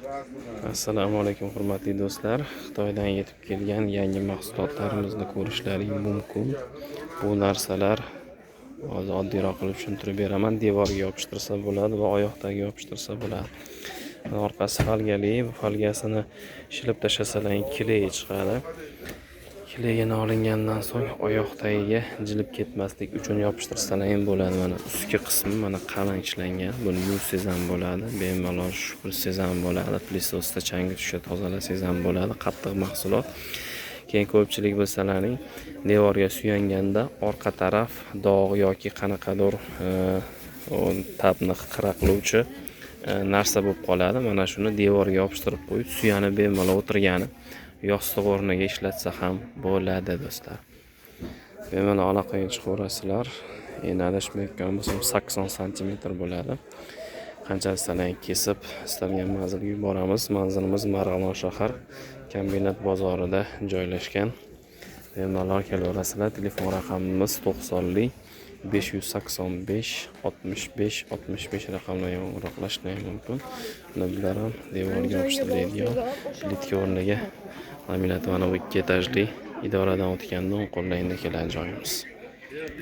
Assalomu alaykum hurmatli do'stlar. Xitoydan yetib kelgan yangi mahsulotlarimizni ko'rishlaring mumkin. Bu narsalar hozir oddiyroq qilib tushuntirib beraman. Devorga yopishtirsa bo'ladi va oyoqdagi yopishtirsa bo'ladi. Orqasi falgali, bu falgasini shilib tashlasalar kley chiqadi. Klegini olingandan so'ng oyoq tagiga jilib ketmaslik uchun yopishtirsalar ham bo'ladi. Mana ustki qismi mana qalin ishlangan. Buni yuvsangiz ham bo'ladi, bemalol shupursangiz ham bo'ladi, plisosda changi tushsa tozalasangiz ham bo'ladi. Qattiq mahsulot. Keyin ko'pchilik bilsalaring, devorga suyanganda orqa taraf dog' yoki qanaqadir tabni qiraqlovchi narsa bo'lib qoladi. Mana shuni devorga yopishtirib qo'yib, suyanib bemalol o'tirgani yostiq o'rniga ishlatsa ham bo'ladi do'stlar. Bemalol aloqaga chiqaverasizlar. Endi adashmayotgan bo'lsam 80 sm bo'ladi. Qancha istalang kesib, istalgan manzilga yuboramiz. Manzilimiz Marg'ilon shahar kombinat bozorida joylashgan. Bemalol kelaverasizlar. Telefon raqamimiz 90 585 65 65 raqamlarga qo'ng'iroqlashlar mumkin. Bular ham devorga yopishtiriladigan plitka o'rniga laminat mana bu 2 etajli idoradan o'tganda o'ng qo'llayinda keladi joyimiz.